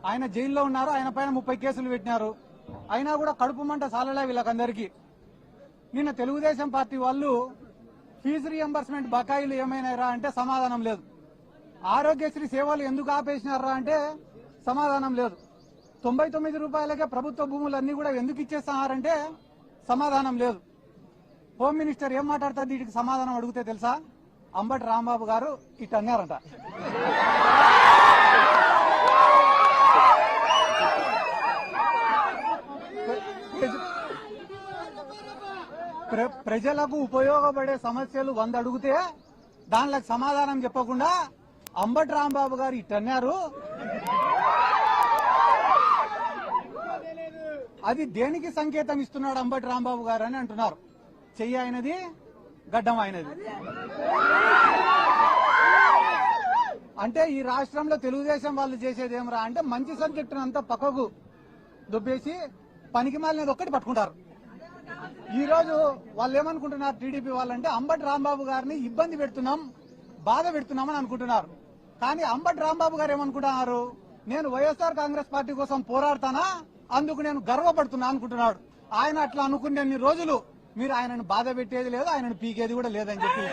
ఆయన జైల్లో ఉన్నారు. ఆయన పైన 30 కేసులు పెట్టినారు. అయినా కూడా కడుపు మంట సాలలే వీళ్ళకందరికీ. నిన్న తెలుగుదేశం పార్టీ వాళ్ళు ఫీజు రియంబర్స్మెంట్ బకాయిలు ఏమైనారా అంటే సమాధానం లేదు. ఆరోగ్యశ్రీ సేవలు ఎందుకు ఆపేసినారా అంటే సమాధానం లేదు. 99 రూపాయలకే ప్రభుత్వ భూములన్నీ కూడా ఎందుకు ఇచ్చేస్తున్నారంటే సమాధానం లేదు. హోమ్ మినిస్టర్ ఏం మాట్లాడుతుంది వీటికి సమాధానం అడిగితే తెలుసా? అంబటి రాంబాబు గారు ఇటు అన్నారంట. ప్రజలకు ఉపయోగపడే సమస్యలు 100 అడిగితే దానిలకు సమాధానం చెప్పకుండా అంబటి రాంబాబు గారు ఇట్టన్నారు. అది దేనికి సంకేతం ఇస్తున్నాడు అంబటి రాంబాబు గారు అని అంటున్నారు. చెయ్యి అయినది, గడ్డం అయినది. అంటే ఈ రాష్ట్రంలో తెలుగుదేశం వాళ్ళు చేసేది ఏమరా అంటే మంచి సబ్జెక్టును అంతా పక్కకు దుబ్బేసి పనికి మాలినది ఒక్కటి పట్టుకుంటారు. ఈ రోజు వాళ్ళు ఏమనుకుంటున్నారు టీడీపీ వాళ్ళంటే అంబటి రాంబాబు గారిని ఇబ్బంది పెడుతున్నాం, బాధ పెడుతున్నామని అనుకుంటున్నారు. కానీ అంబటి రాంబాబు గారు ఏమనుకుంటున్నారు? నేను వైఎస్ఆర్ కాంగ్రెస్ పార్టీ కోసం పోరాడతానా, అందుకు నేను గర్వపడుతున్నా అనుకుంటున్నాడు. ఆయన అట్లా అనుకునే రోజులు మీరు ఆయనను బాధ పెట్టేది లేదు, ఆయనను పీకేది కూడా లేదని చెప్పి